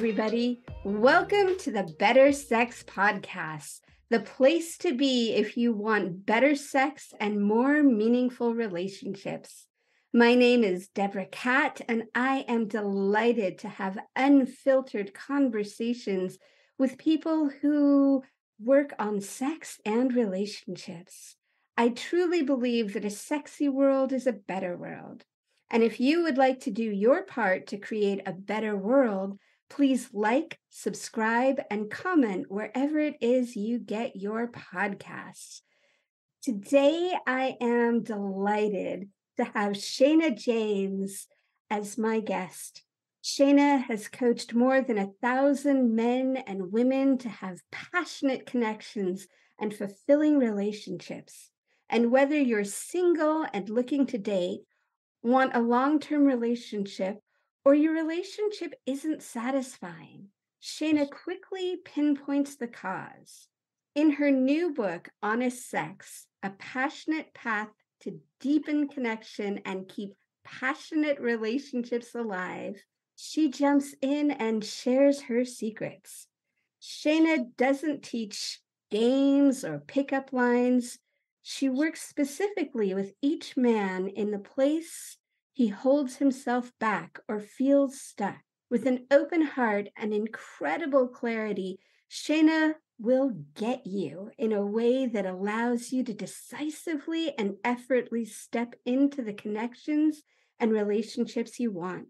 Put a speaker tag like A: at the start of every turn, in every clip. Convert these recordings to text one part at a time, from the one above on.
A: everybody. Welcome to the Better Sex Podcast, the place to be if you want better sex and more meaningful relationships. My name is Deborah Catt, and I am delighted to have unfiltered conversations with people who work on sex and relationships. I truly believe that a sexy world is a better world. And if you would like to do your part to create a better world, please like, subscribe, and comment wherever it is you get your podcasts. Today, I am delighted to have Shana James as my guest. Shana has coached more than 1,000 men and women to have passionate connections and fulfilling relationships. And whether you're single and looking to date, want a long-term relationship, or your relationship isn't satisfying, Shana quickly pinpoints the cause. In her new book, Honest Sex, A Passionate Path to Deepen Connection and Keep Passionate Relationships Alive, she jumps in and shares her secrets. Shana doesn't teach games or pickup lines. She works specifically with each man in the place he holds himself back or feels stuck. With an open heart and incredible clarity, Shana will get you in a way that allows you to decisively and effortlessly step into the connections and relationships you want.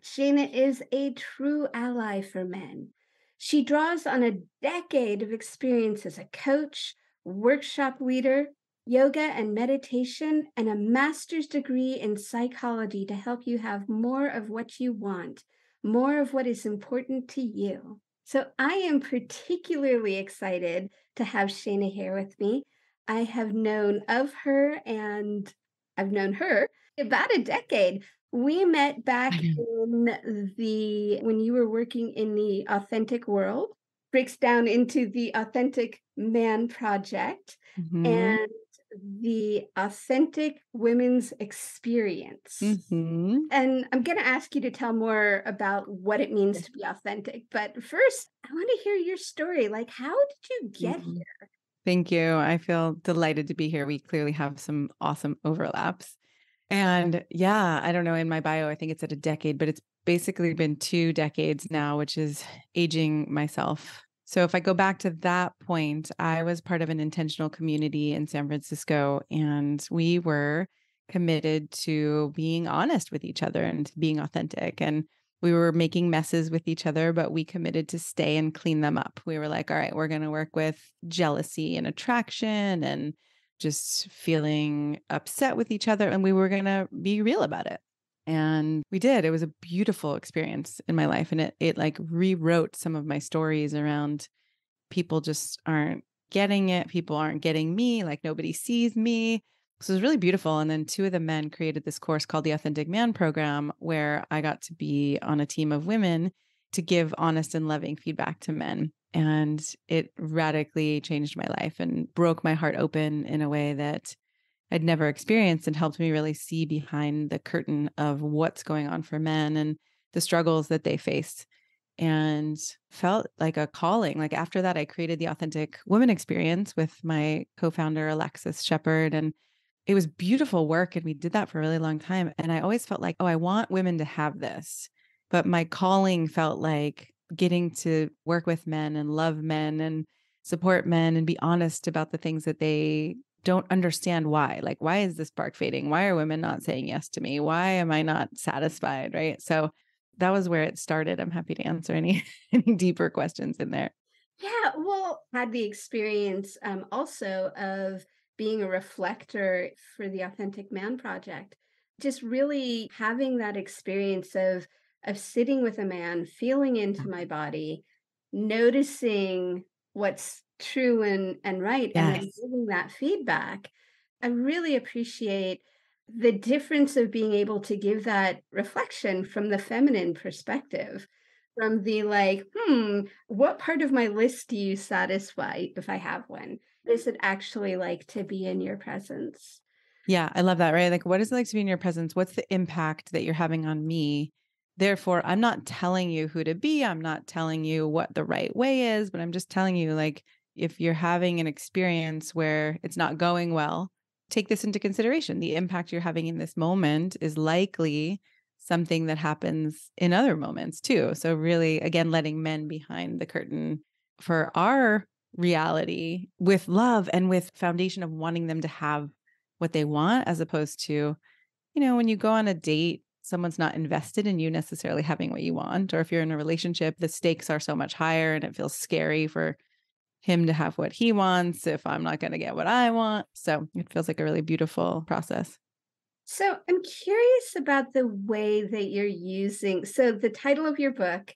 A: Shana is a true ally for men. She draws on a decade of experience as a coach, workshop leader, yoga and meditation, and a master's degree in psychology to help you have more of what you want, more of what is important to you. So I am particularly excited to have Shana here with me. I have known of her and I've known her about a decade. We met back in when you were working in the authentic world, breaks down into the Authentic Man Project and the Authentic Women's Experience. And I'm going to ask you to tell more about what it means to be authentic. But first, I want to hear your story. Like, how did you get here?
B: Thank you. I feel delighted to be here. We clearly have some awesome overlaps. And yeah, I don't know, in my bio, I think it's at a decade, but it's basically been 2 decades now, which is aging myself. So if I go back to that point, I was part of an intentional community in San Francisco, and we were committed to being honest with each other and being authentic. And we were making messes with each other, but we committed to stay and clean them up. We were like, all right, we're going to work with jealousy and attraction and just feeling upset with each other. And we were going to be real about it. And we did. It was a beautiful experience in my life. And it like rewrote some of my stories around people just aren't getting it. People aren't getting me. Like nobody sees me. So it was really beautiful. And then 2 of the men created this course called the Authentic Man Program, where I got to be on a team of women to give honest and loving feedback to men. And it radically changed my life and broke my heart open in a way that I'd never experienced and helped me really see behind the curtain of what's going on for men and the struggles that they face, and felt like a calling. Like after that, I created the Authentic Woman Experience with my co-founder, Alexis Shepard. And it was beautiful work. And we did that for a really long time. And I always felt like, oh, I want women to have this. But my calling felt like getting to work with men and love men and support men and be honest about the things that they don't understand why. Like, why is this spark fading? Why are women not saying yes to me? Why am I not satisfied? Right. So that was where it started. I'm happy to answer any deeper questions in there.
A: Yeah, well, had the experience also of being a reflector for the Authentic Man Project, just really having that experience of sitting with a man, feeling into my body, noticing what's true and right, and then giving that feedback. I really appreciate the difference of being able to give that reflection from the feminine perspective, from the like, what part of my list do you satisfy if I have one? Is it actually like to be in your presence?
B: Yeah, I love that, right? Like, what is it like to be in your presence? What's the impact that you're having on me? Therefore, I'm not telling you who to be. I'm not telling you what the right way is, but I'm just telling you, like, if you're having an experience where it's not going well, take this into consideration. The impact you're having in this moment is likely something that happens in other moments too. So, really, again, letting men behind the curtain for our reality with love and with foundation of wanting them to have what they want, as opposed to, when you go on a date, someone's not invested in you necessarily having what you want. Or if you're in a relationship, the stakes are so much higher and it feels scary for him to have what he wants if I'm not going to get what I want. So it feels like a really beautiful process.
A: So I'm curious about the way that you're using. So the title of your book,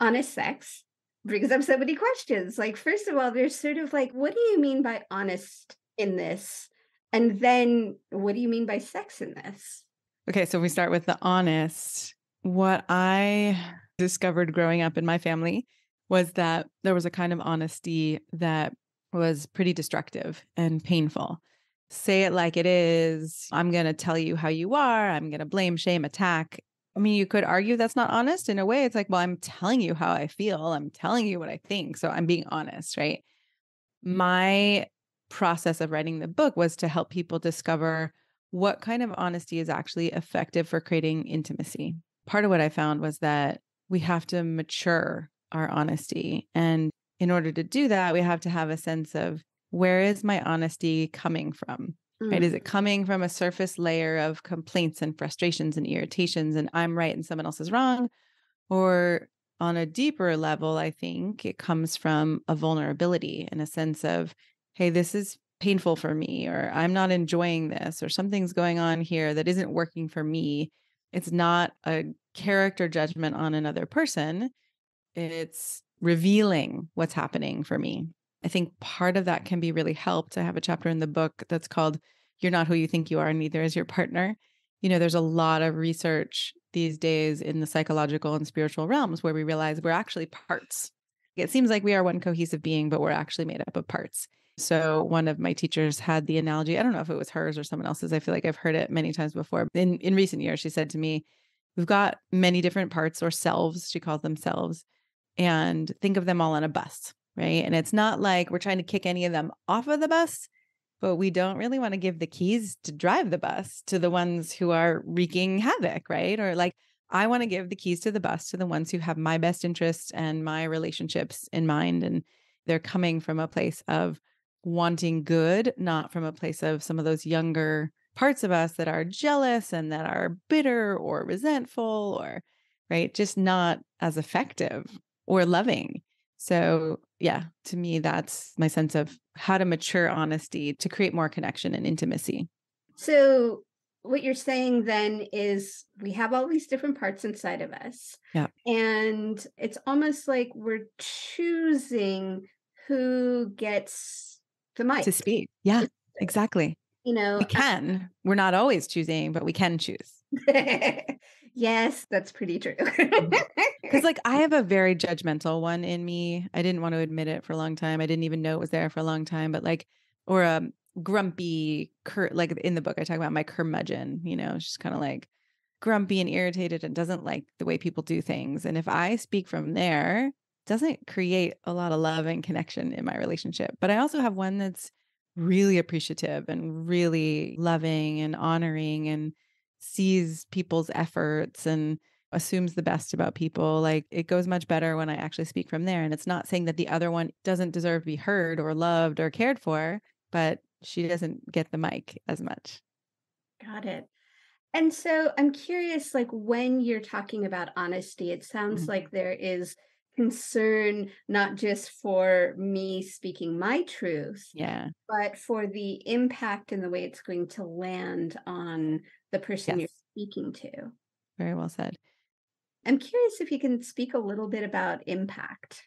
A: Honest Sex, brings up so many questions. Like, first of all, there's sort of like, what do you mean by honest in this? And then what do you mean by sex in this?
B: Okay, so we start with the honest. What I discovered growing up in my family was that there was a kind of honesty that was pretty destructive and painful. Say it like it is. I'm going to tell you how you are. I'm going to blame, shame, attack. I mean, you could argue that's not honest in a way. It's like, well, I'm telling you how I feel. I'm telling you what I think. So I'm being honest, right? My process of writing the book was to help people discover what kind of honesty is actually effective for creating intimacy. Part of what I found was that we have to mature our honesty. And in order to do that, we have to have a sense of, where is my honesty coming from? Right? Is it coming from a surface layer of complaints and frustrations and irritations, and I'm right and someone else is wrong? Or on a deeper level, I think it comes from a vulnerability and a sense of, hey, this is painful for me, or I'm not enjoying this, or something's going on here that isn't working for me. It's not a character judgment on another person. It's revealing what's happening for me. I think part of that can be really helped. I have a chapter in the book that's called You're Not Who You Think You Are, Neither Is Your Partner. There's a lot of research these days in the psychological and spiritual realms where we realize we're actually parts. It seems like we are one cohesive being, but we're actually made up of parts. So one of my teachers had the analogy, I don't know if it was hers or someone else's. I feel like I've heard it many times before. In recent years, she said to me, we've got many different parts or selves, she calls them selves, and think of them all on a bus, right? And it's not like we're trying to kick any of them off of the bus, but we don't really want to give the keys to drive the bus to the ones who are wreaking havoc, right? Or like, I want to give the keys to the bus to the ones who have my best interests and my relationships in mind. And they're coming from a place of wanting good, not from a place of some of those younger parts of us that are jealous and that are bitter or resentful or, right, just not as effective or loving. So, yeah, to me, that's my sense of how to mature honesty to create more connection and intimacy.
A: So, what you're saying then is we have all these different parts inside of us.
B: Yeah.
A: And it's almost like we're choosing who gets the mic
B: To speak. Yeah, exactly.
A: You know,
B: We can. We're not always choosing, but we can choose.
A: yes, that's pretty true.
B: Because like I have a very judgmental one in me. I didn't want to admit it for a long time. I didn't even know it was there for a long time, but like, or a grumpy, like in the book, I talk about my curmudgeon, she's kind of like grumpy and irritated and doesn't like the way people do things. And if I speak from there, it doesn't create a lot of love and connection in my relationship. But I also have one that's really appreciative and really loving and honoring and sees people's efforts and assumes the best about people. Like it goes much better when I actually speak from there. And it's not saying that the other one doesn't deserve to be heard or loved or cared for, but she doesn't get the mic as much.
A: Got it. And so I'm curious, like when you're talking about honesty, it sounds like there is concern not just for me speaking my truth,
B: Yeah.
A: but for the impact and the way it's going to land on the person you're
B: Yes.
A: speaking to.
B: Very well said.
A: I'm curious if you can speak a little bit about impact.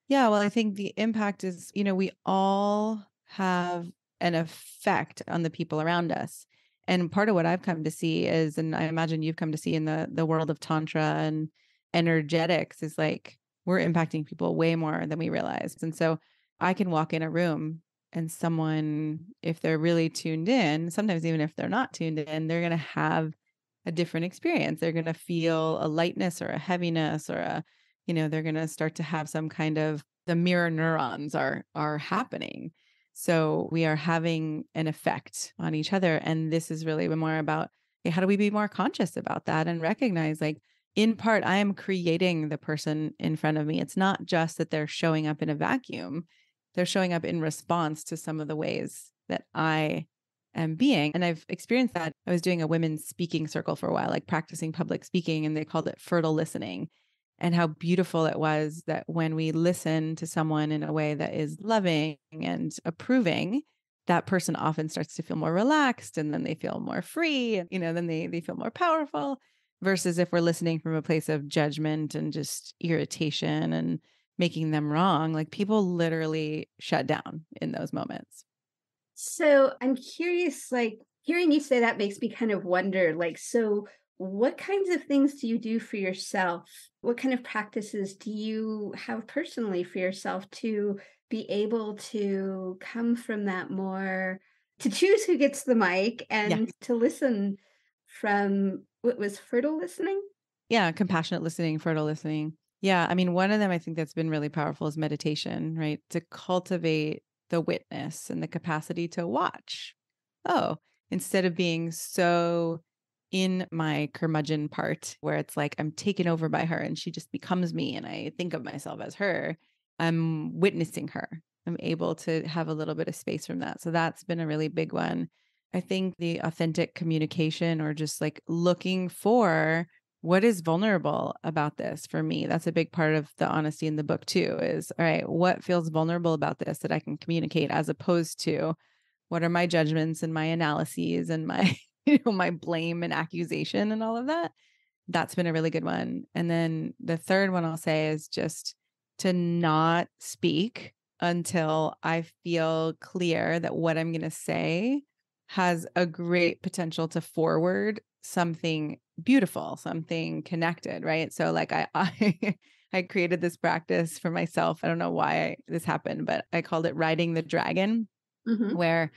B: Yeah, well, I think the impact is, we all have an effect on the people around us. And part of what I've come to see is, and I imagine you've come to see in the world of Tantra and energetics, is like we're impacting people way more than we realize. And so I can walk in a room and someone, if they're really tuned in, sometimes even if they're not tuned in, they're going to have a different experience. They're going to feel a lightness or a heaviness or they're going to start to have some kind of the mirror neurons are happening. So we are having an effect on each other. And this is really more about, hey, how do we be more conscious about that and recognize, like, in part, I am creating the person in front of me. It's not just that they're showing up in a vacuum. They're showing up in response to some of the ways that I am being. And I've experienced that. I was doing a women's speaking circle for a while, like practicing public speaking, and they called it fertile listening. And how beautiful it was that when we listen to someone in a way that is loving and approving, that person often starts to feel more relaxed, and then they feel more free, and then they feel more powerful, versus if we're listening from a place of judgment and just irritation and making them wrong, like people literally shut down in those moments.
A: So I'm curious, like hearing you say that makes me kind of wonder, like, so what kinds of things do you do for yourself? What kind of practices do you have personally for yourself to be able to come from that more, to choose who gets the mic
B: Yeah.
A: and to listen from what was fertile listening?
B: Yeah. Compassionate listening, fertile listening. Yeah. I mean, one of them I think that's been really powerful is meditation, right? To cultivate the witness and the capacity to watch. Oh, instead of being so in my curmudgeon part where it's like I'm taken over by her and she just becomes me and I think of myself as her, I'm witnessing her. I'm able to have a little bit of space from that. So that's been a really big one. I think the authentic communication, or just like looking for what is vulnerable about this for me. That's a big part of the honesty in the book too, is all right, what feels vulnerable about this that I can communicate, as opposed to what are my judgments and my analyses and my my blame and accusation and all of that. That's been a really good one. And then the third one I'll say is just to not speak until I feel clear that what I'm going to say has a great potential to forward something beautiful, something connected, right? So like I created this practice for myself. I don't know why this happened, but I called it riding the dragon,
A: Mhm.
B: where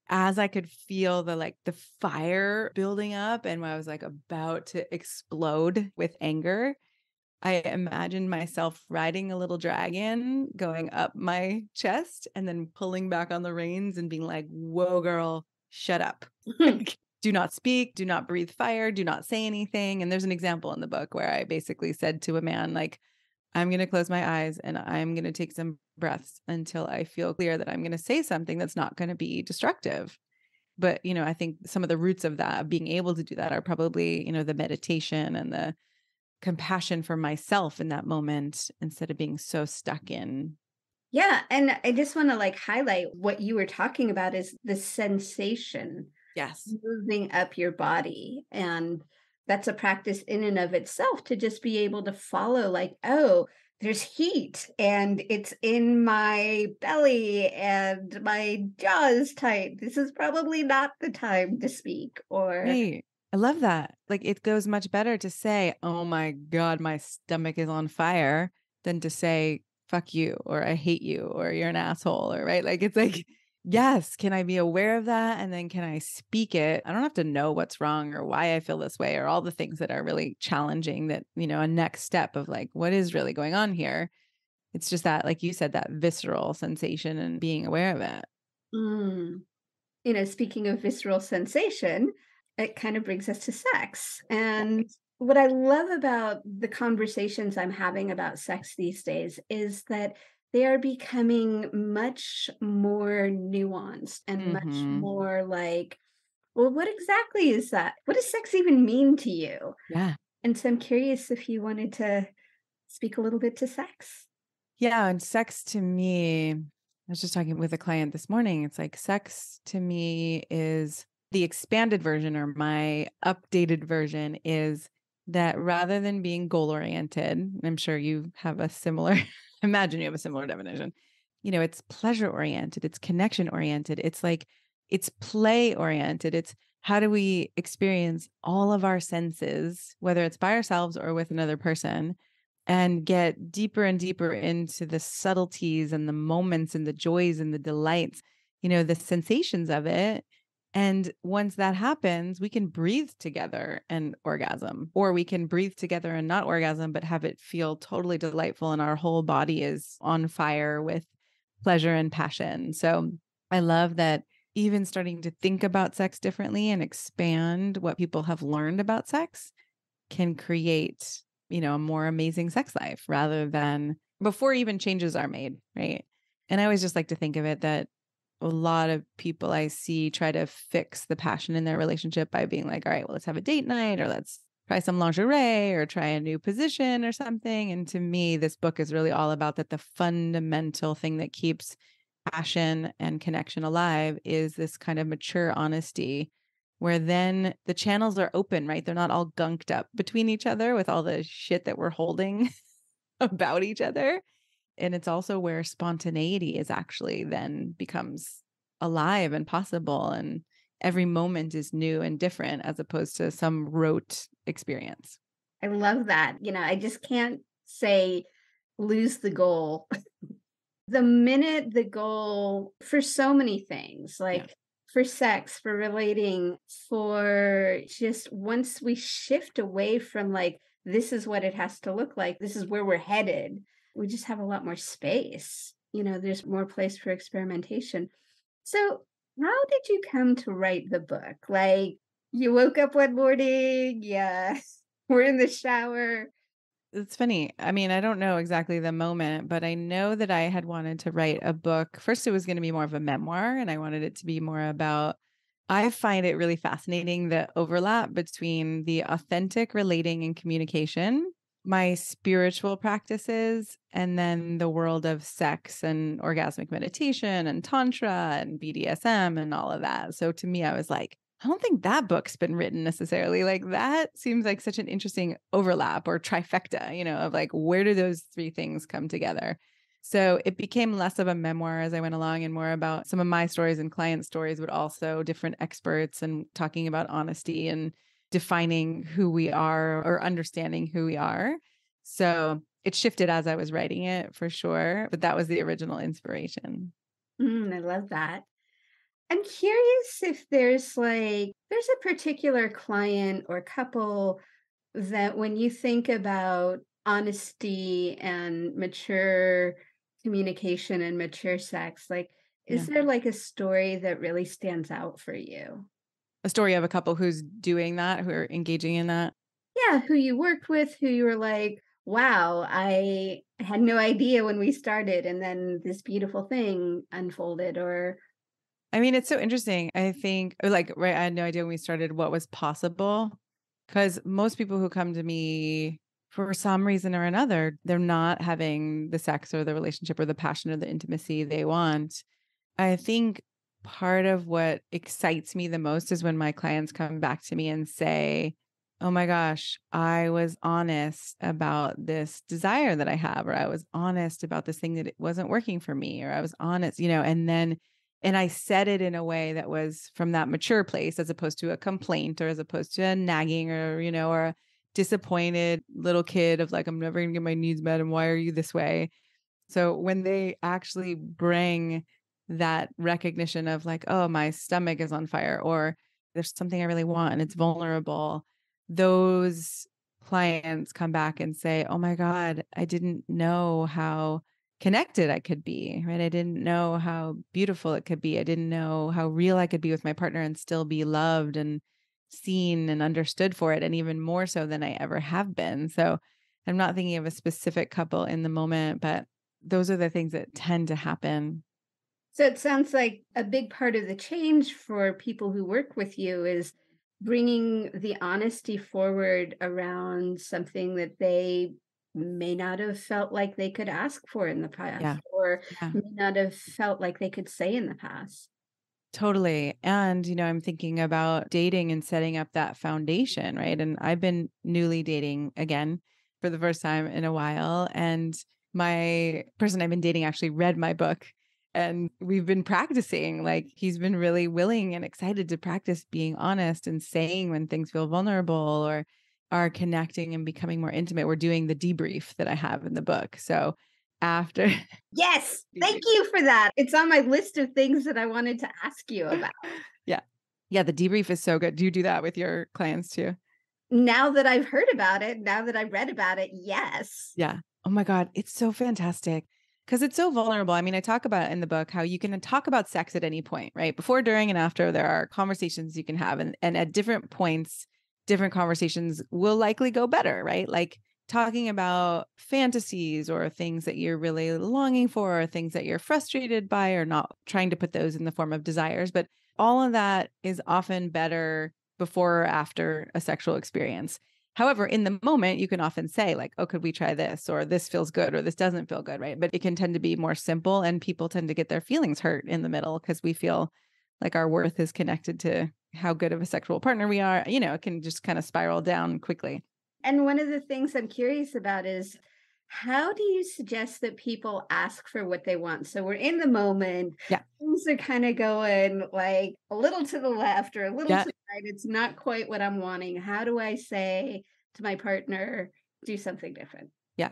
B: as I could feel the fire building up and when I was like about to explode with anger, I imagined myself riding a little dragon going up my chest and then pulling back on the reins and being like, "Whoa, girl, shut up. Like, do not speak, do not breathe fire, do not say anything." And there's an example in the book where I basically said to a man, like, I'm going to close my eyes and I'm going to take some breaths until I feel clear that I'm going to say something that's not going to be destructive. But, I think some of the roots of that, of being able to do that, are probably, the meditation and the compassion for myself in that moment instead of being so stuck in.
A: Yeah, and I just want to like highlight what you were talking about is the sensation
B: Yes.
A: moving up your body. And that's a practice in and of itself to just be able to follow, like, oh, there's heat and it's in my belly and my jaw is tight. This is probably not the time to speak. Or,
B: Right. I love that. Like, it goes much better to say, "Oh my God, my stomach is on fire," than to say, "Fuck you," or "I hate you," or "You're an asshole," or right. Like, it's like, yes, can I be aware of that? And then can I speak it? I don't have to know what's wrong or why I feel this way or all the things that are really challenging, that, a next step of like, what is really going on here? It's just that, like you said, that visceral sensation and being aware of it.
A: mm, speaking of visceral sensation, it kind of brings us to sex. And what I love about the conversations I'm having about sex these days is that they are becoming much more nuanced and much
B: Hmm.
A: more like, well, what exactly is that? What does sex even mean to you?
B: Yeah.
A: And so I'm curious if you wanted to speak a little bit to sex.
B: Yeah, and sex to me, I was just talking with a client this morning. It's like sex to me is the expanded version, or my updated version is that rather than being goal oriented, I'm sure you have a similar, imagine you have a similar definition. It's pleasure oriented, it's connection oriented, it's like it's play oriented. It's how do we experience all of our senses, whether it's by ourselves or with another person, and get deeper and deeper into the subtleties and the moments and the joys and the delights, the sensations of it. And once that happens, we can breathe together and orgasm, or we can breathe together and not orgasm, but have it feel totally delightful. And our whole body is on fire with pleasure and passion. So I love that even starting to think about sex differently and expand what people have learned about sex can create, a more amazing sex life rather than before even changes are made. Right. And I always just like to think of it that a lot of people I see try to fix the passion in their relationship by being like, all right, well, let's have a date night, or let's try some lingerie or try a new position or something. And to me, this book is really all about that. The fundamental thing that keeps passion and connection alive is this kind of mature honesty where then the channels are open, right? They're not all gunked up between each other with all the shit that we're holding about each other. And it's also where spontaneity is actually then becomes alive and possible. And every moment is new and different as opposed to some rote experience.
A: I love that. I just can't say lose the goal. The minute the goal for so many things,
B: Yeah.
A: like for sex, for relating, for just once we shift away from like, this is what it has to look like, this is where we're headed, we just have a lot more space. There's more place for experimentation. So, how did you come to write the book? Like, you woke up one morning, yeah, we're in the shower.
B: It's funny. I mean, I don't know exactly the moment, but I know that I had wanted to write a book. First, it was going to be more of a memoir, and I wanted it to be more about. I find it really fascinating the overlap between the authentic relating and communication, my spiritual practices, and then the world of sex and orgasmic meditation and Tantra and BDSM and all of that. So to me, I was like, I don't think that book's been written necessarily. Like that seems like such an interesting overlap or trifecta, of like, where do those three things come together? So it became less of a memoir as I went along and more about some of my stories and client stories, but also different experts and talking about honesty and defining who we are or understanding who we are. So it shifted as I was writing it for sure, but that was the original inspiration.
A: I love that. I'm curious if there's a particular client or couple that when you think about honesty and mature communication and mature sex, is
B: Yeah.
A: there like a story that really stands out for you?
B: A story of a couple who's doing that, who are engaging in that.
A: Yeah, who you worked with, who you were like, wow, I had no idea when we started, and then this beautiful thing unfolded, or
B: I mean, it's so interesting. I think, like, right, I had no idea when we started what was possible because most people who come to me for some reason or another, they're not having the sex or the relationship or the passion or the intimacy they want. I think part of what excites me the most is when my clients come back to me and say, oh my gosh, I was honest about this desire that I have, or I was honest about this thing that it wasn't working for me, or I was honest, and I said it in a way that was from that mature place as opposed to a complaint or as opposed to a nagging or a disappointed little kid of like, I'm never going to get my needs met. And why are you this way? So when they actually bring that recognition of like, oh, my stomach is on fire, or there's something I really want and it's vulnerable, those clients come back and say, oh my God, I didn't know how connected I could be, right? I didn't know how beautiful it could be. I didn't know how real I could be with my partner and still be loved and seen and understood for it. And even more so than I ever have been. So I'm not thinking of a specific couple in the moment, but those are the things that tend to happen.
A: so it sounds like a big part of the change for people who work with you is bringing the honesty forward around something that they may not have felt like they could ask for in the
B: Yeah.
A: past, or
B: Yeah.
A: may not have felt like they could say in the past.
B: Totally. And, I'm thinking about dating and setting up that foundation, right? And I've been newly dating again for the first time in a while. And my person I've been dating actually read my book and we've been practicing. Like he's been really willing and excited to practice being honest and saying when things feel vulnerable or are connecting and becoming more intimate. We're doing the debrief that I have in the book. So after
A: Yes, thank you for that. It's on my list of things that I wanted to ask you about.
B: yeah. Yeah, the debrief is so good. Do you do that with your clients too?
A: Now that I've heard about it, now that I've read about it, yes.
B: Yeah. Oh my God. It's so fantastic because it's so vulnerable. I mean, I talk about in the book how you can talk about sex at any point, right? Before, during, and after, there are conversations you can have. And at different points, different conversations will likely go better, right? Like talking about fantasies or things that you're really longing for or things that you're frustrated by or not trying to put those in the form of desires. But all of that is often better before or after a sexual experience. However, in the moment, you can often say, like, oh, could we try this? Or this feels good, or this doesn't feel good, right? But it can tend to be more simple, and people tend to get their feelings hurt in the middle because we feel like our worth is connected to how good of a sexual partner we are. It can just kind of spiral down quickly.
A: And one of the things I'm curious about is how do you suggest that people ask for what they want? So we're in the moment.
B: Yeah.
A: Things are kind of going like a little to the left or a little
B: Yeah.
A: to the right. It's not quite what I'm wanting. How do I say to my partner, do something different?
B: Yeah.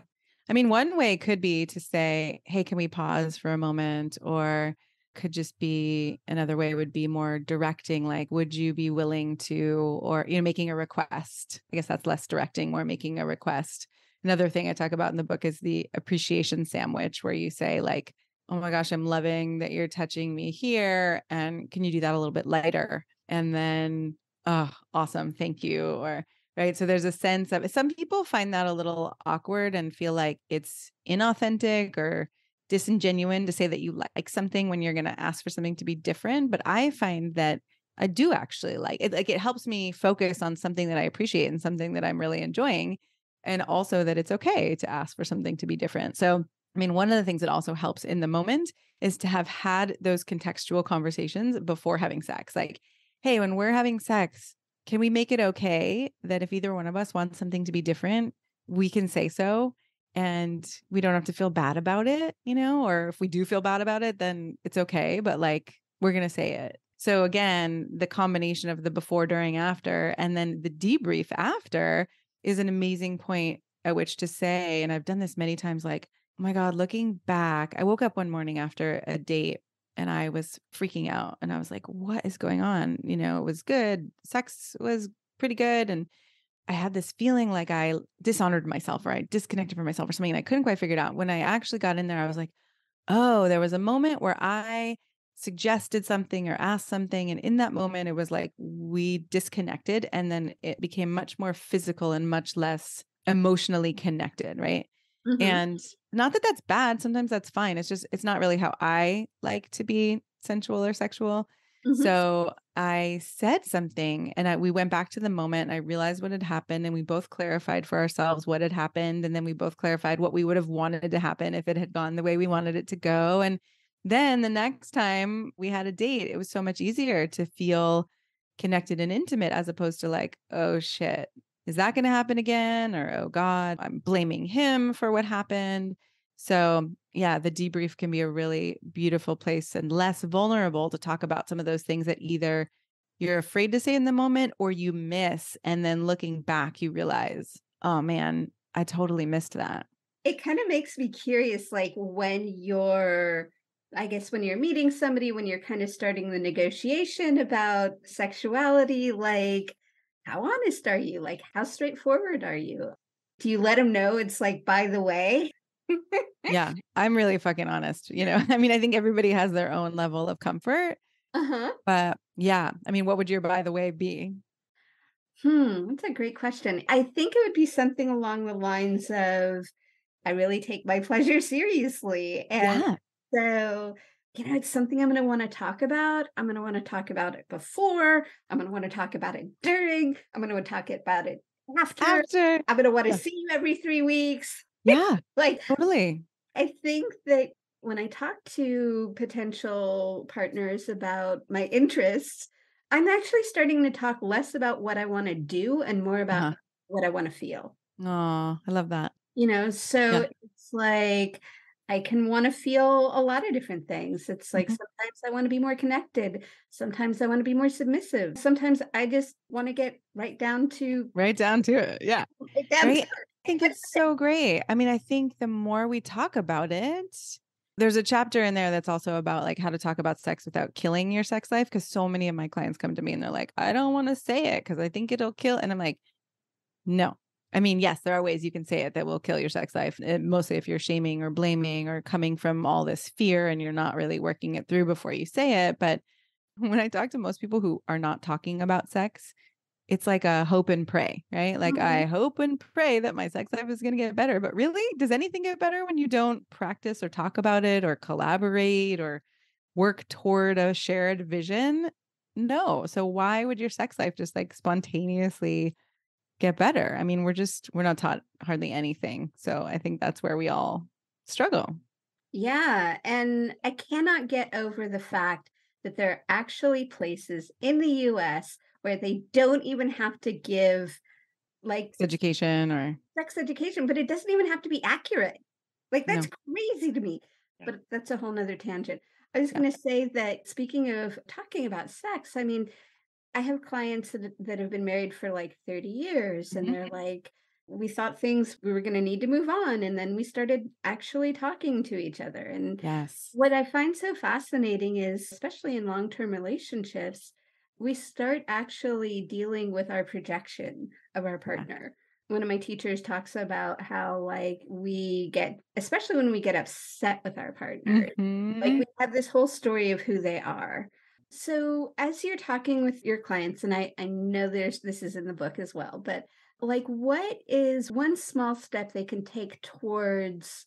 B: I mean, one way could be to say, hey, can we pause for a moment? Or could just be another way would be more directing, like, would you be willing to, or, making a request? I guess that's less directing, more making a request. Another thing I talk about in the book is the appreciation sandwich, where you say, like, oh my gosh, I'm loving that you're touching me here. And can you do that a little bit lighter? And then, oh, awesome. Thank you. Or, right. So there's a sense of some people find that a little awkward and feel like it's inauthentic or disingenuine to say that you like something when you're going to ask for something to be different. But I find that I do actually like it. Like it helps me focus on something that I appreciate and something that I'm really enjoying. And also that it's okay to ask for something to be different. So, I mean, one of the things that also helps in the moment is to have had those contextual conversations before having sex. Like, hey, when we're having sex, can we make it okay that if either one of us wants something to be different, we can say so and we don't have to feel bad about it, or if we do feel bad about it, then it's okay. But like, we're going to say it. So again, the combination of the before, during, after, and then the debrief after is an amazing point at which to say, and I've done this many times, like, oh my God, looking back, I woke up one morning after a date and I was freaking out and I was like, what is going on? It was good. Sex was pretty good. And I had this feeling like I dishonored myself or I disconnected from myself or something. And I couldn't quite figure it out. When I actually got in there, I was like, oh, there was a moment where I suggested something or asked something. And in that moment, it was like we disconnected and then it became much more physical and much less emotionally connected. Right.
A: Mhm.
B: And not that that's bad. Sometimes that's fine. It's just, it's not really how I like to be sensual or sexual.
A: Mhm.
B: So I said something and we went back to the moment. And I realized what had happened and we both clarified for ourselves what had happened. And then we both clarified what we would have wanted to happen if it had gone the way we wanted it to go. And then the next time we had a date, it was so much easier to feel connected and intimate as opposed to like, oh shit, is that going to happen again? Or, oh God, I'm blaming him for what happened. So, yeah, the debrief can be a really beautiful place and less vulnerable to talk about some of those things that either you're afraid to say in the moment or you miss. And then looking back, you realize, oh man, I totally missed that.
A: It kind of makes me curious, like when you're, I guess, when you're meeting somebody, when you're kind of starting the negotiation about sexuality, like how honest are you? Like how straightforward are you? Do you let them know it's like, by the way?
B: Yeah, I'm really fucking honest. I mean, I think everybody has their own level of comfort,
A: Uh-huh.
B: but yeah, I mean, what would your by the way be?
A: That's a great question. I think it would be something along the lines of I really take my pleasure seriously. And
B: Yeah.
A: so, it's something I'm going to want to talk about. I'm going to want to talk about it before. I'm going to want to talk about it during. I'm going to talk about it after.
B: After.
A: I'm going to want to
B: Yeah.
A: see you every 3 weeks.
B: Yeah,
A: Like,
B: totally.
A: I think that when I talk to potential partners about my interests, I'm actually starting to talk less about what I want to do and more about
B: Uh-huh.
A: what I want to feel.
B: Oh, I love that.
A: So
B: Yeah.
A: it's like I can want to feel a lot of different things. It's like
B: Mhm.
A: sometimes I want to be more connected. Sometimes I want to be more submissive. Sometimes I just want to get right down to
B: Right down to it. Yeah.
A: right down to
B: Right. I think it's so great. I mean, I think the more we talk about it, there's a chapter in there that's also about like how to talk about sex without killing your sex life. Cause so many of my clients come to me and they're like, I don't want to say it because I think it'll kill. And I'm like, no. I mean, yes, there are ways you can say it that will kill your sex life. Mostly if you're shaming or blaming or coming from all this fear and you're not really working it through before you say it. But when I talk to most people who are not talking about sex, it's like a hope and pray, right? Like
A: Mhm.
B: I hope and pray that my sex life is going to get better. But really, does anything get better when you don't practice or talk about it or collaborate or work toward a shared vision? No. So why would your sex life just like spontaneously get better? I mean, we're not taught hardly anything. So I think that's where we all struggle.
A: Yeah, and I cannot get over the fact that there are actually places in the US where they don't even have to give like
B: Education or
A: sex education, but it doesn't even have to be accurate. Like that's
B: no.
A: crazy to me.
B: Yeah.
A: But that's a whole nother tangent. I was
B: Yeah.
A: going to say that speaking of talking about sex, I mean, I have clients that have been married for like 30 years and
B: Mhm.
A: they're like, we thought things we were going to need to move on. And then we started actually talking to each other. And
B: Yes.
A: what I find so fascinating is, especially in long term relationships, we start actually dealing with our projection of our
B: Yeah.
A: partner. One of my teachers talks about how, like, we get, especially when we get upset with our partner, like,
B: Mhm.
A: we have this whole story of who they are. So, as you're talking with your clients, and I know this is in the book as well, but like, what is one small step they can take towards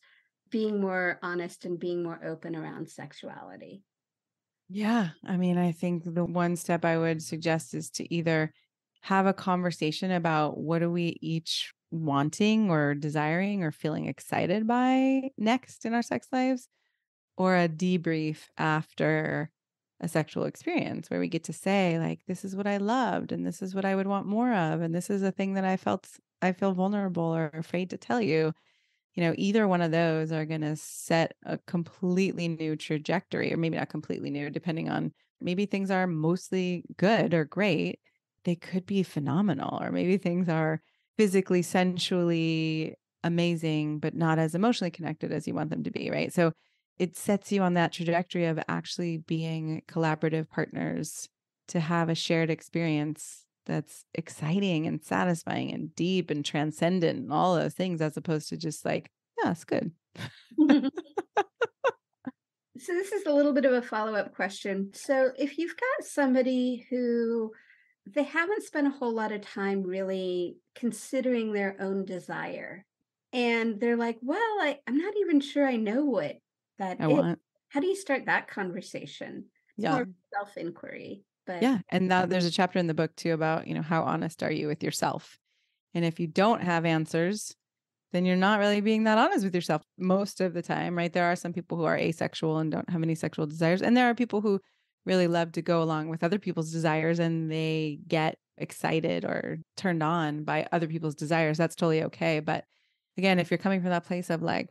A: being more honest and being more open around sexuality?
B: Yeah. I mean, I think the one step I would suggest is to either have a conversation about what are we each wanting or desiring or feeling excited by next in our sex lives, or a debrief after a sexual experience where we get to say, like, this is what I loved and this is what I would want more of. And this is a thing that I feel vulnerable or afraid to tell you. Either one of those are going to set a completely new trajectory, or maybe not completely new, depending on maybe things are mostly good or great. They could be phenomenal, or maybe things are physically, sensually amazing, but not as emotionally connected as you want them to be. Right. So it sets you on that trajectory of actually being collaborative partners to have a shared experience that's exciting and satisfying and deep and transcendent and all those things, as opposed to just like, yeah, it's good.
A: So this is a little bit of a follow-up question. So if you've got somebody who they haven't spent a whole lot of time really considering their own desire, and they're like, well, I'm not even sure I know what that
B: I
A: is.
B: want,
A: How do you start that conversation? It's more
B: yeah.
A: of self-inquiry, but
B: Yeah. And now there's a chapter in the book too about, how honest are you with yourself? And if you don't have answers, then you're not really being that honest with yourself most of the time, right? There are some people who are asexual and don't have any sexual desires. And there are people who really love to go along with other people's desires and they get excited or turned on by other people's desires. That's totally okay. But again, if you're coming from that place of like,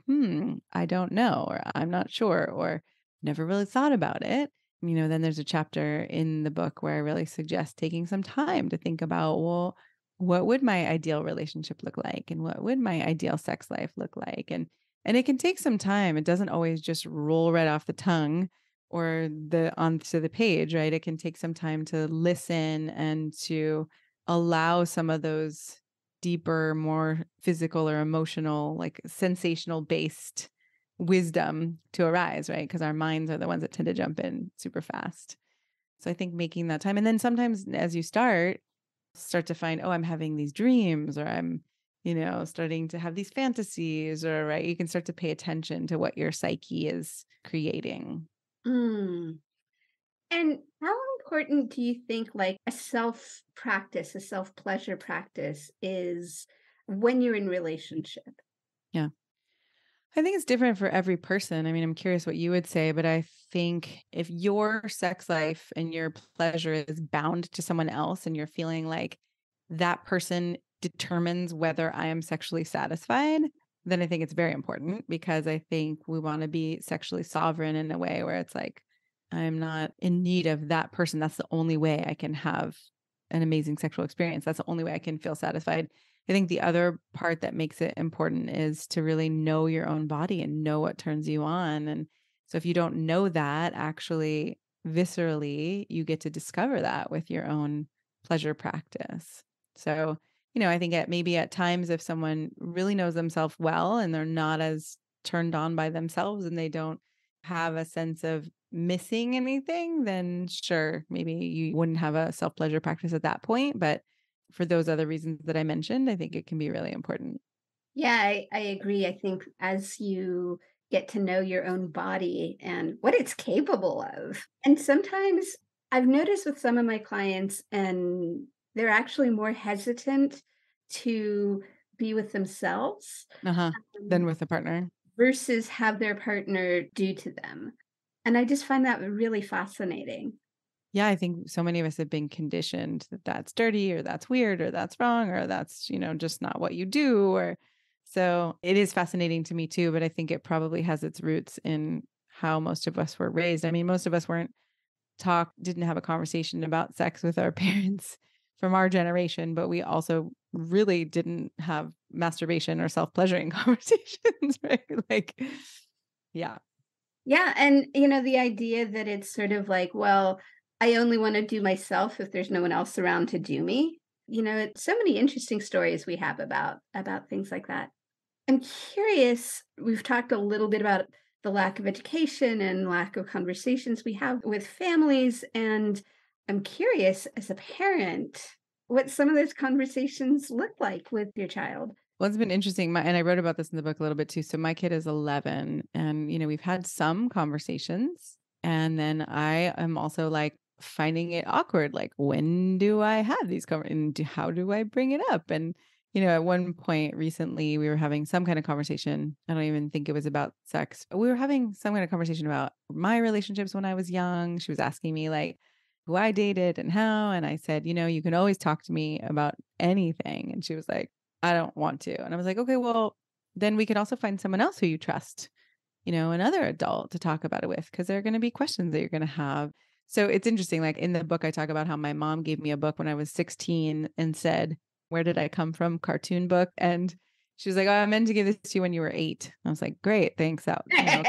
B: I don't know, or I'm not sure, or never really thought about it, then there's a chapter in the book where I really suggest taking some time to think about, well, what would my ideal relationship look like? And what would my ideal sex life look like? And it can take some time. It doesn't always just roll right off the tongue or the onto the page, right? It can take some time to listen and to allow some of those deeper, more physical or emotional, like sensational based wisdom to arise, right? Because our minds are the ones that tend to jump in super fast. So I think making that time. And then sometimes as you start to find, oh, I'm having these dreams, or I'm, starting to have these fantasies, or right, you can start to pay attention to what your psyche is creating.
A: mm. And how important do you think like a self practice, a self pleasure practice is when you're in relationship?
B: Yeah. I think it's different for every person. I mean, I'm curious what you would say, but I think if your sex life and your pleasure is bound to someone else and you're feeling like that person determines whether I am sexually satisfied, then I think it's very important because I think we want to be sexually sovereign in a way where it's like, I'm not in need of that person. That's the only way I can have an amazing sexual experience. That's the only way I can feel satisfied. I think the other part that makes it important is to really know your own body and know what turns you on. And So if you don't know that, actually, viscerally, you get to discover that with your own pleasure practice. So, I think maybe at times if someone really knows themselves well and they're not as turned on by themselves and they don't have a sense of missing anything, then sure, maybe you wouldn't have a self pleasure practice at that point. But for those other reasons that I mentioned, I think it can be really important.
A: Yeah, I agree. I think as you get to know your own body and what it's capable of. And sometimes I've noticed with some of my clients, and they're actually more hesitant to be with themselves
B: Uh-huh. Then
A: um,
B: with a partner.
A: versus have their partner do to them. And I just find that really fascinating.
B: Yeah, I think so many of us have been conditioned that that's dirty or that's weird or that's wrong or that's, just not what you do. Or so it is fascinating to me too, but I think it probably has its roots in how most of us were raised. I mean, most of us didn't have a conversation about sex with our parents from our generation, but we also really didn't have masturbation or self-pleasuring conversations, right? Like, yeah.
A: Yeah, and the idea that it's sort of like, well, I only want to do myself if there's no one else around to do me. It's so many interesting stories we have about things like that. I'm curious, we've talked a little bit about the lack of education and lack of conversations we have with families, and I'm curious as a parent what some of those conversations look like with your child.
B: Well, it's been interesting. And I wrote about this in the book a little bit too. So my kid is 11 and, we've had some conversations. And then I am also like finding it awkward. Like, when do I have these conversations? And how do I bring it up? And, at one point recently, we were having some kind of conversation. I don't even think it was about sex. But we were having some kind of conversation about my relationships when I was young. She was asking me like who I dated and how. And I said, you can always talk to me about anything. And she was like, I don't want to. And I was like, okay, well, then we could also find someone else who you trust, another adult to talk about it with, because there are going to be questions that you're going to have. So it's interesting. Like in the book, I talk about how my mom gave me a book when I was 16 and said, "Where did I come from?" Cartoon book. And she was like, "Oh, I meant to give this to you when you were 8." I was like, "Great, thanks. That,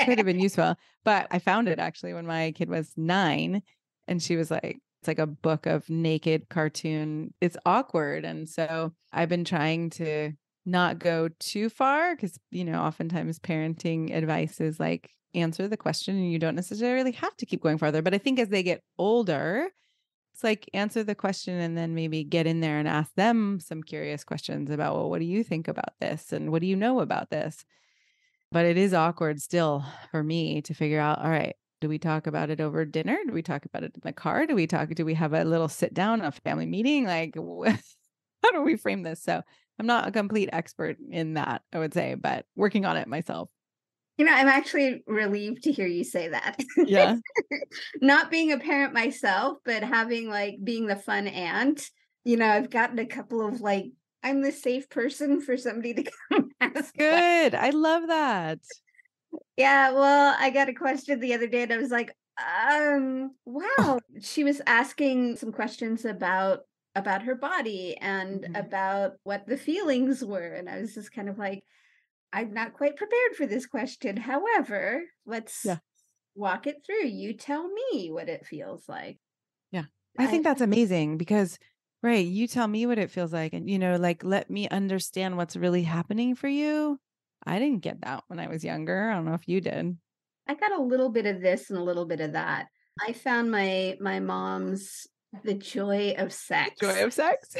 B: could have been useful." But I found it actually when my kid was 9. And she was like, it's like a book of naked cartoon. It's awkward. And so I've been trying to not go too far because, oftentimes parenting advice is like answer the question and you don't necessarily have to keep going farther. But I think as they get older, it's like answer the question and then maybe get in there and ask them some curious questions about, well, what do you think about this? And what do you know about this? But it is awkward still for me to figure out, all right, do we talk about it over dinner? Do we talk about it in the car? Do we have a little sit down, a family meeting? Like, how do we frame this? So I'm not a complete expert in that, I would say, but working on it myself.
A: I'm actually relieved to hear you say that.
B: Yeah.
A: Not being a parent myself, but having like being the fun aunt, I've gotten a couple of like, I'm the safe person for somebody to come ask.
B: Good. I love that.
A: Yeah, well, I got a question the other day and I was like, wow. She was asking some questions about her body and
B: Mhm.
A: about what the feelings were. And I was just kind of like, I'm not quite prepared for this question. However, let's
B: Yeah.
A: walk it through. You tell me what it feels like.
B: Yeah. I
A: I
B: think that's amazing because, right, you tell me what it feels like and, like let me understand what's really happening for you. I didn't get that when I was younger. I don't know if you did.
A: I got a little bit of this and a little bit of that. I found my mom's The Joy of
B: The joy
A: Sex,
B: of sex.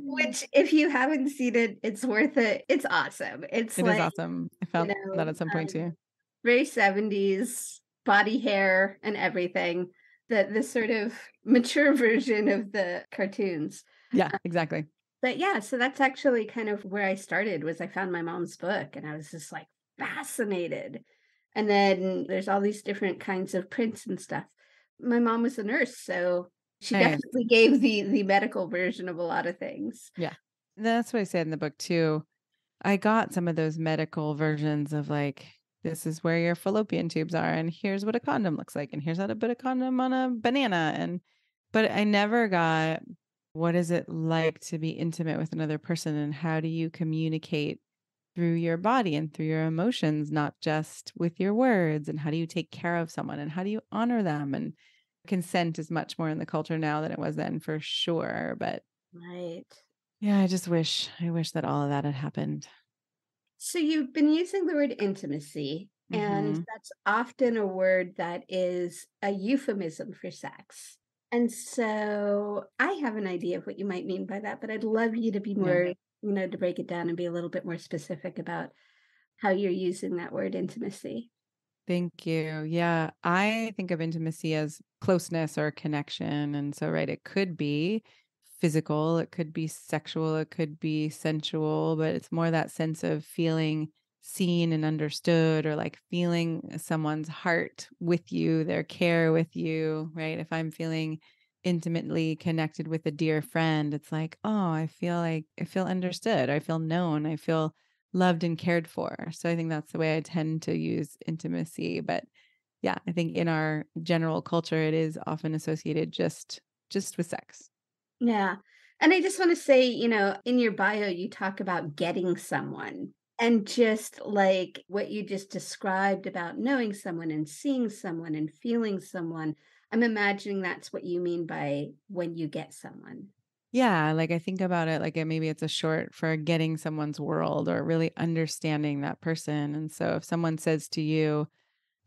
A: which if you haven't seen it, it's worth it. It's awesome. It's
B: It is
A: like,
B: awesome. I
A: you
B: found that
A: know,
B: at some point too.
A: very 70s body hair and everything. The sort of mature version of the cartoons.
B: Yeah, exactly.
A: But yeah, so that's actually kind of where I started was I found my mom's book and I was just like fascinated. And then there's all these different kinds of prints and stuff. My mom was a nurse, so she
B: Nice.
A: definitely gave the medical version of a lot of things.
B: Yeah. That's what I said in the book too. I got some of those medical versions of like, this is where your fallopian tubes are, and here's what a condom looks like, and here's how to put a condom on a banana. But I never got what is it like to be intimate with another person and how do you communicate through your body and through your emotions, not just with your words. And how do you take care of someone and how do you honor them? And consent is much more in the culture now than it was then for sure. But
A: Right.
B: yeah, I wish that all of that had happened.
A: So you've been using the word intimacy, and
B: Hmm.
A: that's often a word that is a euphemism for sex. And so I have an idea of what you might mean by that, but I'd love you to be
B: Yeah.
A: more, to break it down and be a little bit more specific about how you're using that word intimacy.
B: Thank you. Yeah. I think of intimacy as closeness or connection. And so, right, it could be physical, it could be sexual, it could be sensual, but it's more that sense of feeling seen and understood or like feeling someone's heart with you, their care with you, right? If I'm feeling intimately connected with a dear friend, it's like I feel understood, I feel known, I feel loved and cared for. So I think that's the way I tend to use intimacy. But yeah, I think in our general culture, it is often associated just with sex.
A: Yeah. And I just want to say, in your bio, you talk about getting someone and just like what you just described about knowing someone and seeing someone and feeling someone. I'm imagining that's what you mean by when you get someone.
B: Yeah, like I think about it like maybe it's a short for getting someone's world or really understanding that person. And so if someone says to you,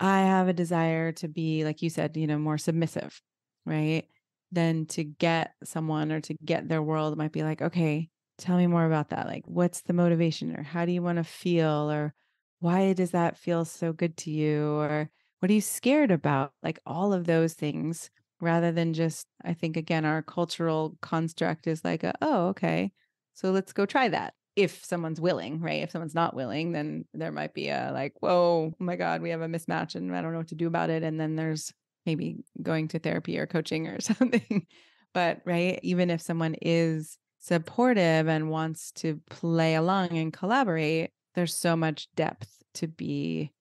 B: I have a desire to be, like you said, more submissive, right? Then to get someone or to get their world might be like, okay, tell me more about that. Like, what's the motivation or how do you want to feel or why does that feel so good to you or what are you scared about? Like all of those things rather than just, I think again, our cultural construct is like, oh, okay, so let's go try that if someone's willing, right? If someone's not willing, then there might be a like, whoa, oh my God, we have a mismatch and I don't know what to do about it. And then there's maybe going to therapy or coaching or something. But right, even if someone is supportive and wants to play along and collaborate, there's so much depth to be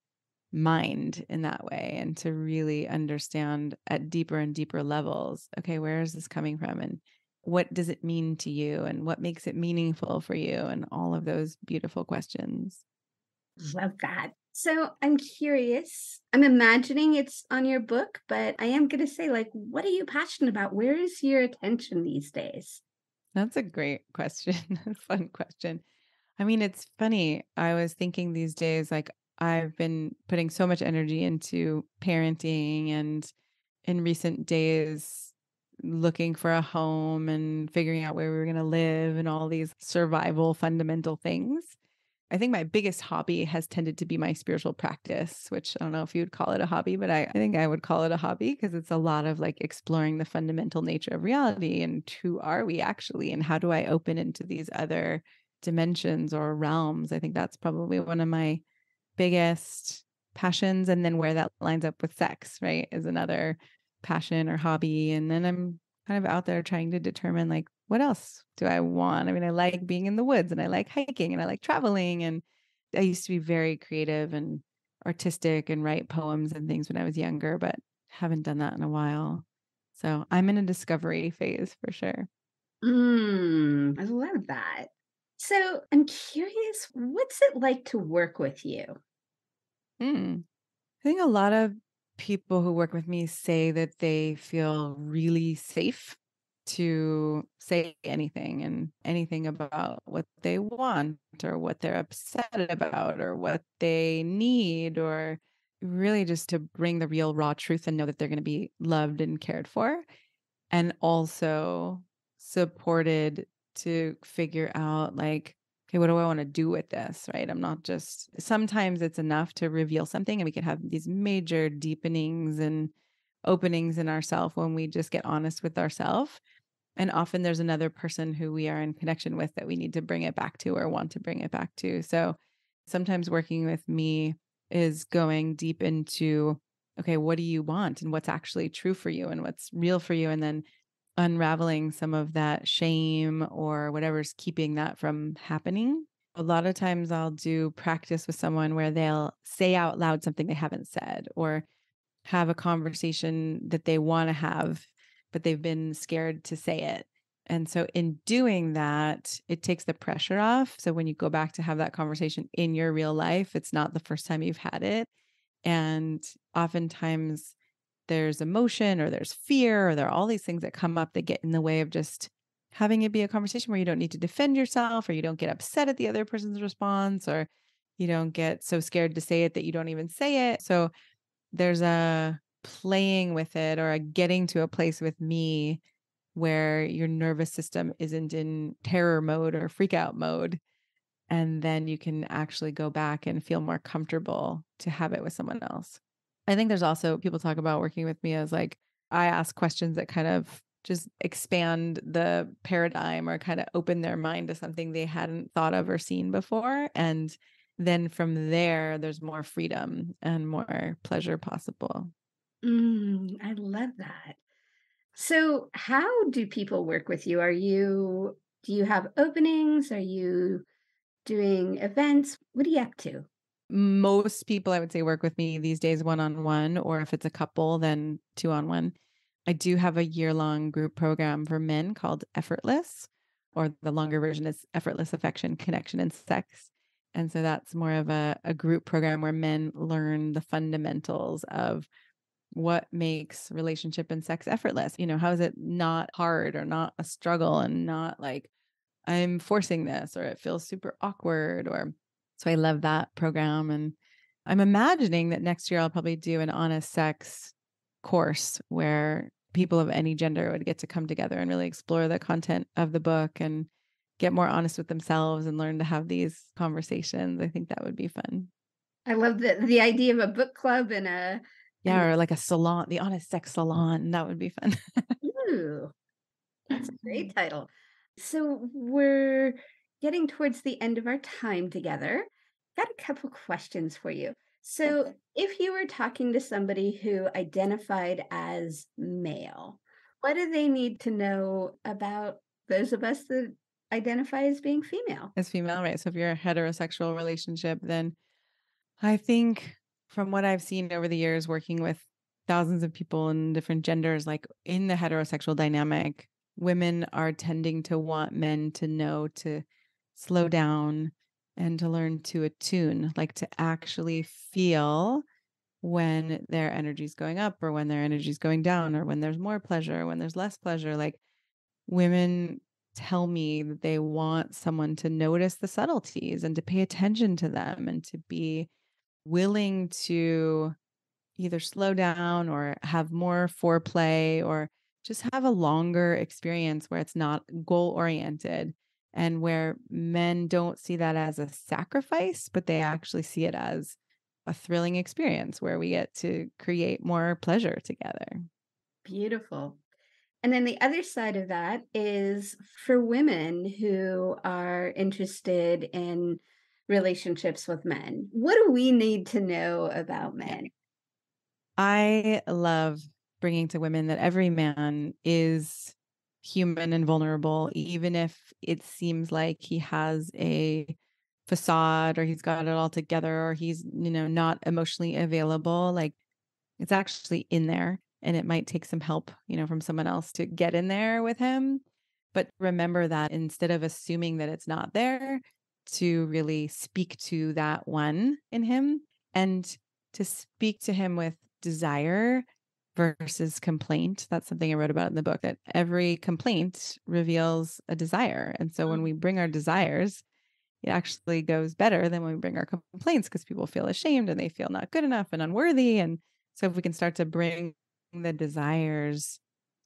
B: mined in that way and to really understand at deeper and deeper levels, okay, where is this coming from and what does it mean to you and what makes it meaningful for you and all of those beautiful questions.
A: Love that. So I'm curious. I'm imagining it's on your book, but I am going to say, like, what are you passionate about? Where is your attention these days?
B: That's a great question. Fun question. I mean, it's funny. I was thinking these days, like, I've been putting so much energy into parenting and in recent days, looking for a home and figuring out where we were going to live and all these survival fundamental things. I think my biggest hobby has tended to be my spiritual practice, which I don't know if you would call it a hobby, but I think I would call it a hobby because it's a lot of like exploring the fundamental nature of reality and who are we actually and how do I open into these other dimensions or realms. I think that's probably one of my biggest passions. And then where that lines up with sex, right, is another passion or hobby. And then I'm kind of out there trying to determine like, what else do I want? I mean, I like being in the woods and I like hiking and I like traveling. And I used to be very creative and artistic and write poems and things when I was younger, but haven't done that in a while. So I'm in a discovery phase for sure.
A: I love that. So I'm curious, what's it like to work with you?
B: Hmm. I think a lot of people who work with me say that they feel really safe to say anything and anything about what they want or what they're upset about or what they need or really just to bring the real raw truth and know that they're going to be loved and cared for and also supported to figure out like, okay, what do I want to do with this? Right. I'm not just sometimes it's enough to reveal something and we can have these major deepenings and openings in ourselves when we just get honest with ourselves. And often there's another person who we are in connection with that we need to bring it back to or want to bring it back to. So sometimes working with me is going deep into, okay, what do you want and what's actually true for you and what's real for you? And then unraveling some of that shame or whatever's keeping that from happening. A lot of times I'll do practice with someone where they'll say out loud something they haven't said or have a conversation that they want to have, but they've been scared to say it. And so in doing that, it takes the pressure off. So when you go back to have that conversation in your real life, it's not the first time you've had it. And oftentimes there's emotion or there's fear or there are all these things that come up that get in the way of just having it be a conversation where you don't need to defend yourself, or you don't get upset at the other person's response, or you don't get so scared to say it that you don't even say it. So there's a playing with it, or a getting to a place with me where your nervous system isn't in terror mode or freak out mode. And then you can actually go back and feel more comfortable to have it with someone else. I think there's also, people talk about working with me as like, I ask questions that kind of just expand the paradigm or kind of open their mind to something they hadn't thought of or seen before. And then from there, there's more freedom and more pleasure possible.
A: I love that. So, how do people work with you? Do you have openings? Are you doing events? What are you up to?
B: Most people, I would say, work with me these days one-on-one, or if it's a couple, then two-on-one. I do have a year-long group program for men called Effortless, or the longer version is Effortless Affection, Connection, and Sex. And so that's more of a group program where men learn the fundamentals of what makes relationship and sex effortless. How is it not hard or not a struggle, and not like I'm forcing this, or it feels super awkward, or so I love that program. And I'm imagining that next year I'll probably do an honest sex course where people of any gender would get to come together and really explore the content of the book and get more honest with themselves and learn to have these conversations. I think that would be fun.
A: I love the idea of a book club and
B: Yeah, or like a salon, the honest sex salon. That would be fun.
A: ooh, that's a great title. So we're getting towards the end of our time together. Got a couple questions for you. So, if you were talking to somebody who identified as male, what do they need to know about those of us that identify as being female?
B: As female, right? So if you're a heterosexual relationship, then I think from what I've seen over the years working with thousands of people in different genders, like in the heterosexual dynamic, women are tending to want men to know to slow down and to learn to attune, like to actually feel when their energy is going up or when their energy is going down, or when there's more pleasure, when there's less pleasure. Like women tell me that they want someone to notice the subtleties and to pay attention to them and to be willing to either slow down or have more foreplay, or just have a longer experience where it's not goal oriented, and where men don't see that as a sacrifice, but they actually see it as a thrilling experience where we get to create more pleasure together.
A: Beautiful. And then the other side of that is for women who are interested in relationships with men. What do we need to know about
B: Yeah.
A: men?
B: I love bringing to women that every man is human and vulnerable, even if it seems like he has a facade or he's got it all together, or he's, not emotionally available. Like it's actually in there, and it might take some help, from someone else to get in there with him. But remember that instead of assuming that it's not there, to really speak to that one in him, and to speak to him with desire versus complaint. That's something I wrote about in the book, that every complaint reveals a desire. And so when we bring our desires, it actually goes better than when we bring our complaints, because people feel ashamed and they feel not good enough and unworthy. And so if we can start to bring the desires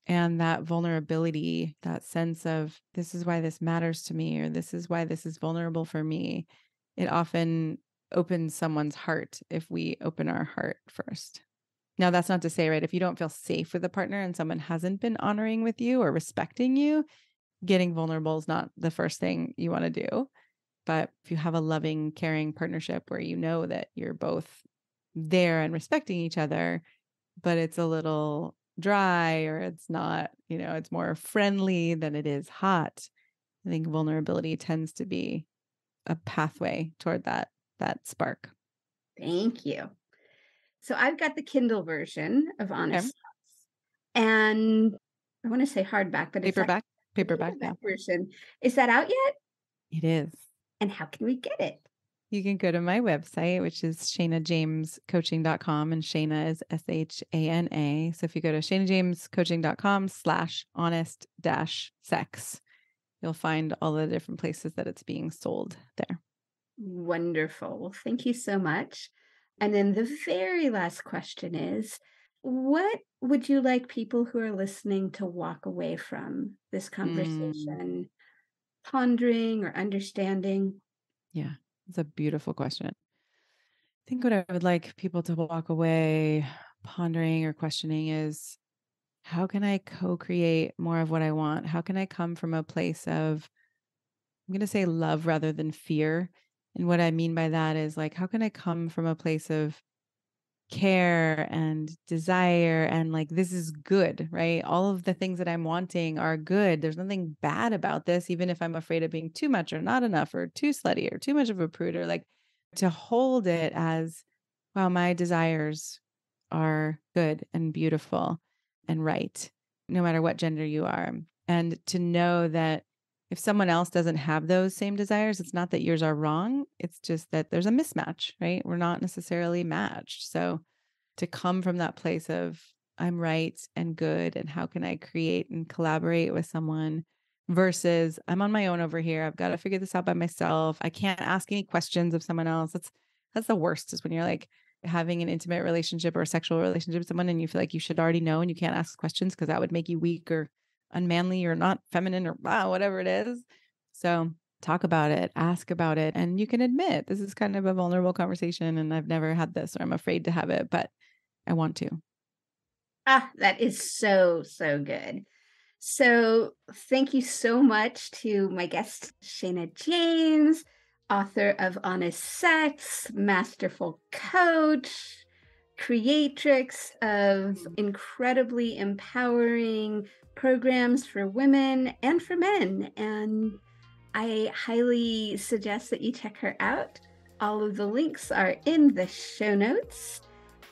B: and that vulnerability, that sense of this is why this matters to me, or this is why this is vulnerable for me, it often opens someone's heart if we open our heart first. Now, that's not to say, right, if you don't feel safe with a partner and someone hasn't been honoring with you or respecting you, getting vulnerable is not the first thing you want to do. But if you have a loving, caring partnership where you know that you're both there and respecting each other, but it's a little dry, or it's not, it's more friendly than it is hot, I think vulnerability tends to be a pathway toward that spark.
A: Thank you. So I've got the Kindle version of
B: Okay.
A: Honest Thoughts, and I want to say hardback, but it's like
B: Paperback. Paperback. Yeah.
A: version. Is that out yet?
B: It is.
A: And how can we get it?
B: You can go to my website, which is shanajamescoaching.com, and Shana is SHANA. So if you go to shanajamescoaching.com/honest-sex, you'll find all the different places that it's being sold there.
A: Wonderful. Well, thank you so much. And then the very last question is, what would you like people who are listening to walk away from this conversation, pondering or understanding?
B: Yeah, it's a beautiful question. I think what I would like people to walk away pondering or questioning is, how can I co-create more of what I want? How can I come from a place of, I'm going to say love rather than fear. And what I mean by that is like, how can I come from a place of care and desire and like, this is good, right? All of the things that I'm wanting are good. There's nothing bad about this, even if I'm afraid of being too much or not enough or too slutty or too much of a prude, or like to hold it as, wow, my desires are good and beautiful and right, no matter what gender you are. And to know that if someone else doesn't have those same desires, it's not that yours are wrong. It's just that there's a mismatch, right? We're not necessarily matched. So to come from that place of, I'm right and good, and how can I create and collaborate with someone, versus I'm on my own over here. I've got to figure this out by myself. I can't ask any questions of someone else. That's the worst, is when you're like having an intimate relationship or a sexual relationship with someone and you feel like you should already know and you can't ask questions because that would make you weak or unmanly or not feminine or whatever it is. So talk about it, ask about it, and you can admit this is kind of a vulnerable conversation and I've never had this, or I'm afraid to have it, but I want to.
A: That is so, so good. So thank you so much to my guest, Shana James, author of Honest Sex, masterful coach, creatrix of incredibly empowering programs for women and for men. And I highly suggest that you check her out. All of the links are in the show notes.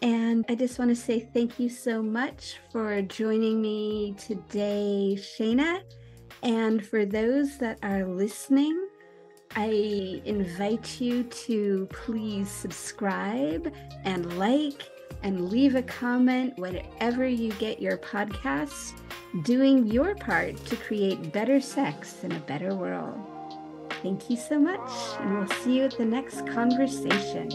A: And I just want to say thank you so much for joining me today, Shana. And for those that are listening, I invite you to please subscribe and like and leave a comment wherever you get your podcasts, doing your part to create better sex in a better world. Thank you so much, and we'll see you at the next conversation.